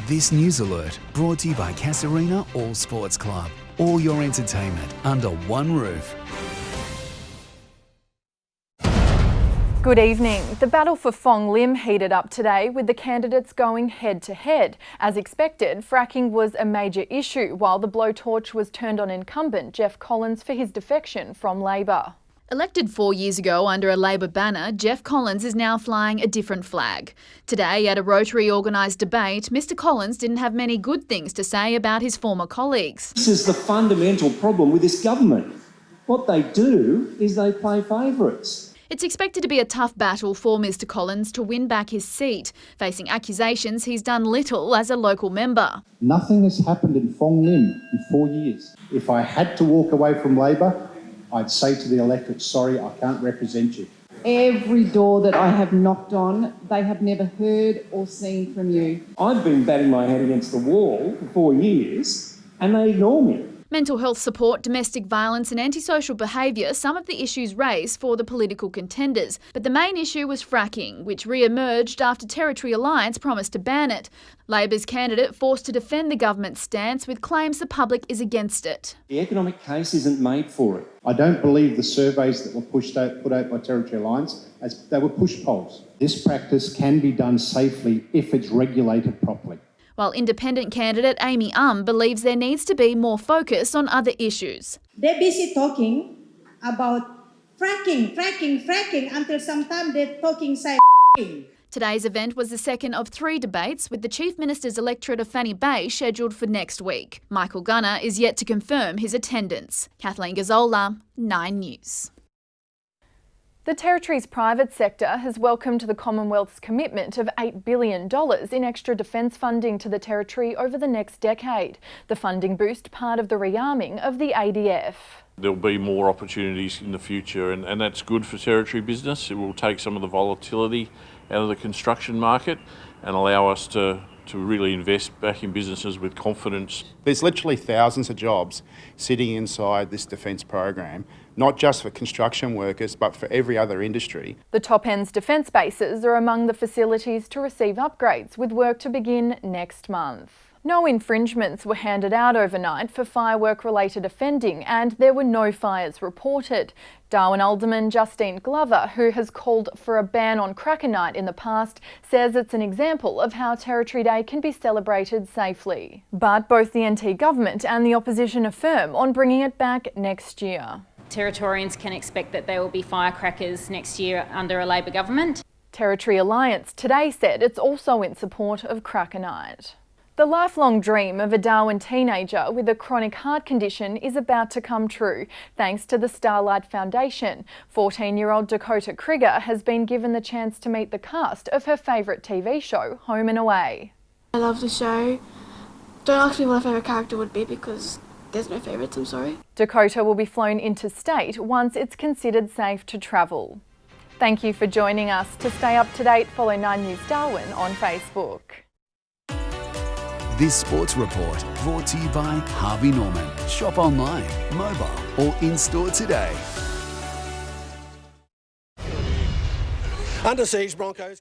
This news alert brought to you by Casuarina All Sports Club. All your entertainment under one roof. Good evening. The battle for Fong Lim heated up today with the candidates going head-to-head. As expected, fracking was a major issue while the blowtorch was turned on incumbent Jeff Collins for his defection from Labor. Elected 4 years ago under a Labor banner, Jeff Collins is now flying a different flag. Today, at a Rotary organised debate, Mr Collins didn't have many good things to say about his former colleagues. This is the fundamental problem with this government. What they do is they play favourites. It's expected to be a tough battle for Mr Collins to win back his seat, facing accusations he's done little as a local member. Nothing has happened in Fong Lim in 4 years. If I had to walk away from Labor, I'd say to the electorate, sorry, I can't represent you. Every door that I have knocked on, they have never heard or seen from you. I've been batting my head against the wall for 4 years and they ignore me. Mental health support, domestic violence and antisocial behaviour, some of the issues raised for the political contenders. But the main issue was fracking, which re-emerged after Territory Alliance promised to ban it. Labor's candidate forced to defend the government's stance with claims the public is against it. The economic case isn't made for it. I don't believe the surveys that were put out by Territory Alliance, as they were push polls. This practice can be done safely if it's regulated properly. While independent candidate Amy believes there needs to be more focus on other issues. They're busy talking about fracking until sometime they're talking Today's event was the second of 3 debates with the Chief Minister's electorate of Fanny Bay scheduled for next week. Michael Gunner is yet to confirm his attendance. Kathleen Gazzola, 9 News. The Territory's private sector has welcomed the Commonwealth's commitment of $8 billion in extra defence funding to the Territory over the next decade. The funding boost part of the rearming of the ADF. There'll be more opportunities in the future and that's good for Territory business. It will take some of the volatility out of the construction market and allow us to really invest back in businesses with confidence. There's literally thousands of jobs sitting inside this defence program, not just for construction workers, but for every other industry. The Top End's defence bases are among the facilities to receive upgrades, with work to begin next month. No infringements were handed out overnight for firework-related offending and there were no fires reported. Darwin Alderman Justine Glover, who has called for a ban on Cracker Night in the past, says it's an example of how Territory Day can be celebrated safely. But both the NT government and the opposition are firm on bringing it back next year. Territorians can expect that there will be firecrackers next year under a Labor government. Territory Alliance today said it's also in support of Cracker Night. The lifelong dream of a Darwin teenager with a chronic heart condition is about to come true, thanks to the Starlight Foundation. 14-year-old Dakota Krieger has been given the chance to meet the cast of her favourite TV show, Home and Away. I love the show. Don't ask me what my favourite character would be because there's no favourites, I'm sorry. Dakota will be flown interstate once it's considered safe to travel. Thank you for joining us. To stay up to date, follow 9 News Darwin on Facebook. This sports report brought to you by Harvey Norman. Shop online, mobile or in-store today. Under siege, Broncos.